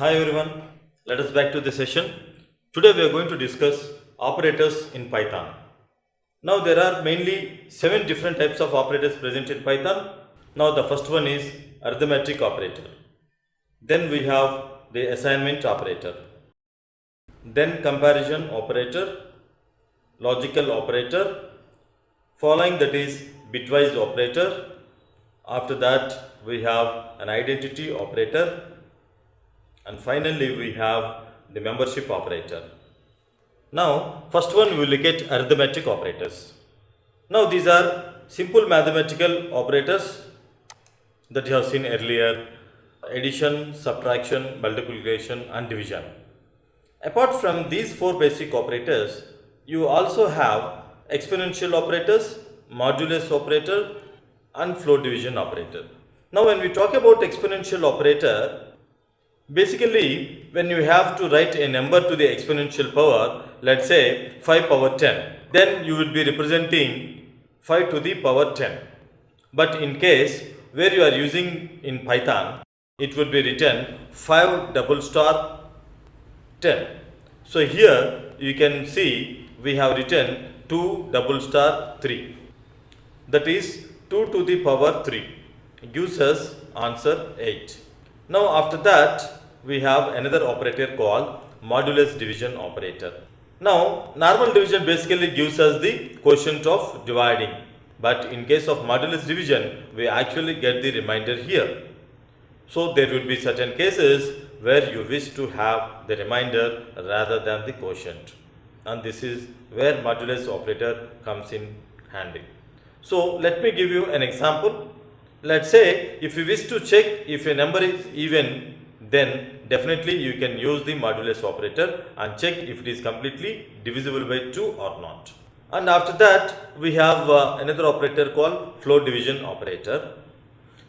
Hi everyone, let us back to the session. Today we are going to discuss operators in Python. Now there are mainly 7 different types of operators present in Python. Now the first one is arithmetic operator. Then we have the assignment operator. Then comparison operator, logical operator, following that is bitwise operator. After that we have an identity operator. And finally we have the membership operator. Now first one we will look at arithmetic operators. Now these are simple mathematical operators that you have seen earlier: addition, subtraction, multiplication and division. Apart from these 4 basic operators, you also have exponential operators, modulus operator and float division operator. Now when we talk about exponential operator, basically, when you have to write a number to the exponential power, let's say 5 power 10, then you will be representing 5 to the power 10. But in case where you are using in Python, it would be written 5 double star 10. So here you can see we have written 2 double star 3. That is 2 to the power 3. It gives us answer 8. Now after that we have another operator called modulus division operator. Now normal division basically gives us the quotient of dividing, but in case of modulus division we actually get the remainder here. So there will be certain cases where you wish to have the remainder rather than the quotient, and this is where modulus operator comes in handy. So let me give you an example. Let's say if you wish to check if a number is even, then definitely you can use the modulus operator and check if it is completely divisible by 2 or not. And after that we have another operator called float division operator.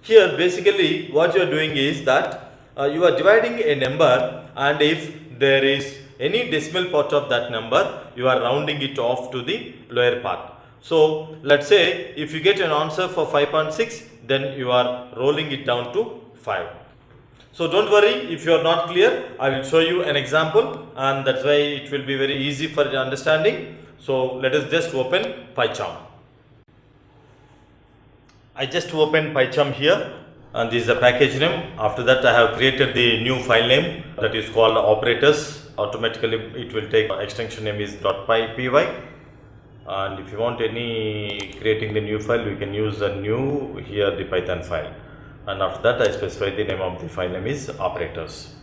Here basically what you are doing is that you are dividing a number, and if there is any decimal part of that number, you are rounding it off to the lower part. So let's say if you get an answer for 5.6, then you are rolling it down to 5. So don't worry if you are not clear, I will show you an example, and that's why it will be very easy for your understanding. So let us just open PyCharm. I just opened PyCharm here, and this is the package name. After that I have created the new file name that is called operators. Automatically it will take extension name is .py. And if you want any creating the new file, we can use the new here the Python file, and after that I specify the name of the file name is operators.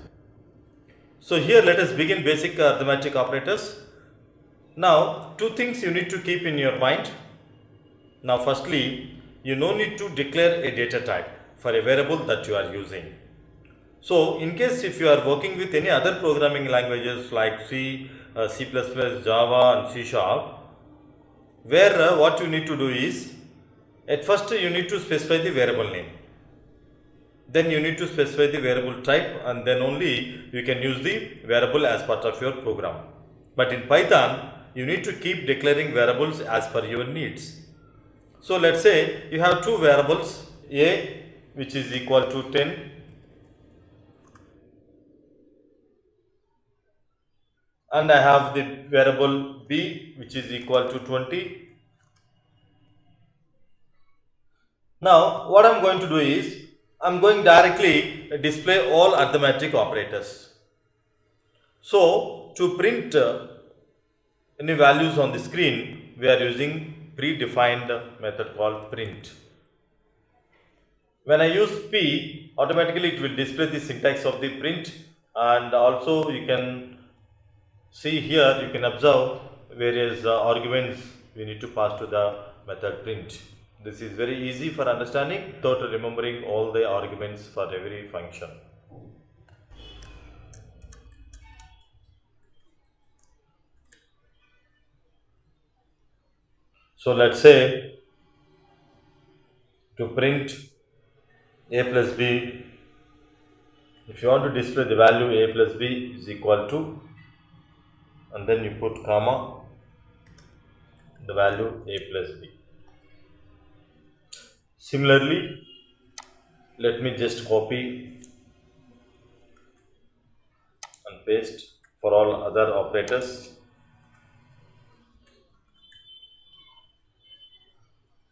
So here let us begin basic arithmetic operators. Now 2 things you need to keep in your mind. Now firstly, you no need to declare a data type for a variable that you are using. So in case if you are working with any other programming languages like C, C++, Java and C#, where what you need to do is, at first you need to specify the variable name, then you need to specify the variable type, and then only you can use the variable as part of your program. But in Python you need to keep declaring variables as per your needs. So let's say you have 2 variables, a which is equal to 10 and I have the variable b which is equal to 20. Now what I am going to do is, I am going directly display all arithmetic operators. So to print any values on the screen, we are using predefined method called print. When I use p, automatically it will display the syntax of the print, and also you can see here, you can observe various arguments we need to pass to the method print. This is very easy for understanding without remembering all the arguments for every function. So let's say to print a plus b, if you want to display the value a plus b is equal to, and then you put comma, the value a plus b. Similarly, let me just copy paste for all other operators.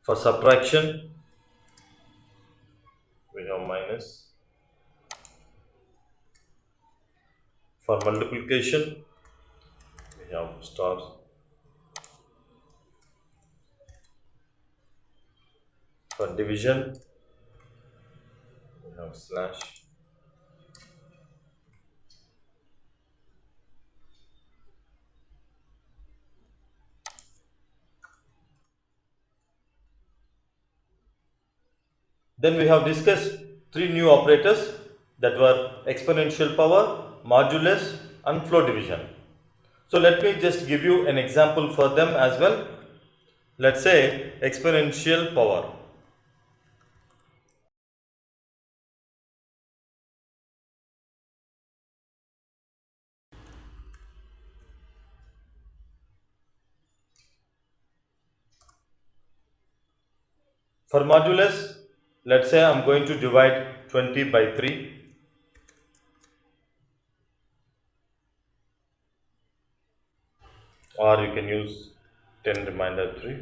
For subtraction, we have minus. For multiplication, we have stars. For division, we have slash. Then we have discussed three new operators that were exponential power, modulus, and floor division. So let me just give you an example for them as well. Let's say exponential power. For modulus, let's say I'm going to divide 20 by 3. Or you can use 10 remainder 3.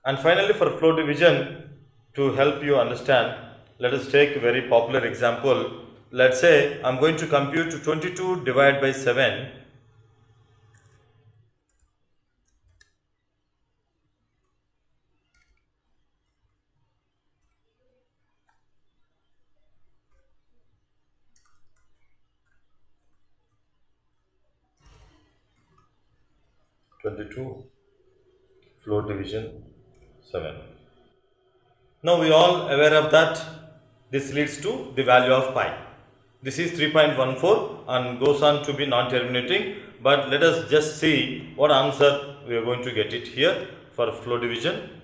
And finally, for floor division, to help you understand, let us take a very popular example. Let's say I'm going to compute 22 divided by 7. Floor division 7. Now we all aware of that this leads to the value of pi. This is 3.14 and goes on to be non-terminating, but let us just see what answer we are going to get it here for floor division.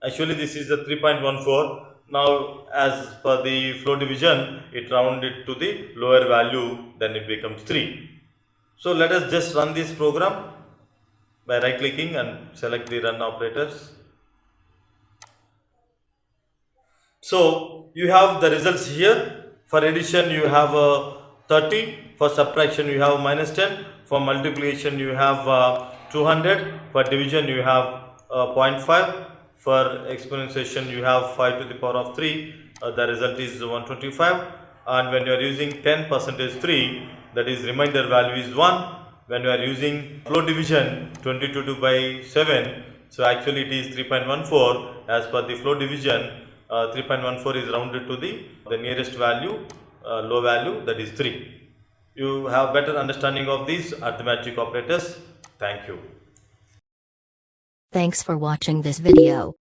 Actually this is the 3.14. Now as per the floor division, it rounded to the lower value, then it becomes 3. So let us just run this program by right clicking and select the run operators. So you have the results here. For addition you have 30, for subtraction you have minus 10, for multiplication you have 200, for division you have 0.5, for exponentiation you have 5 to the power of 3, the result is 125, and when you are using 10 percentage 3, that is remainder value is 1. When you are using floor division 22 by 7, so actually it is 3.14. As per the floor division, 3.14 is rounded to the nearest value, low value, that is 3. You have better understanding of these arithmetic operators. Thank you. Thanks for watching this video.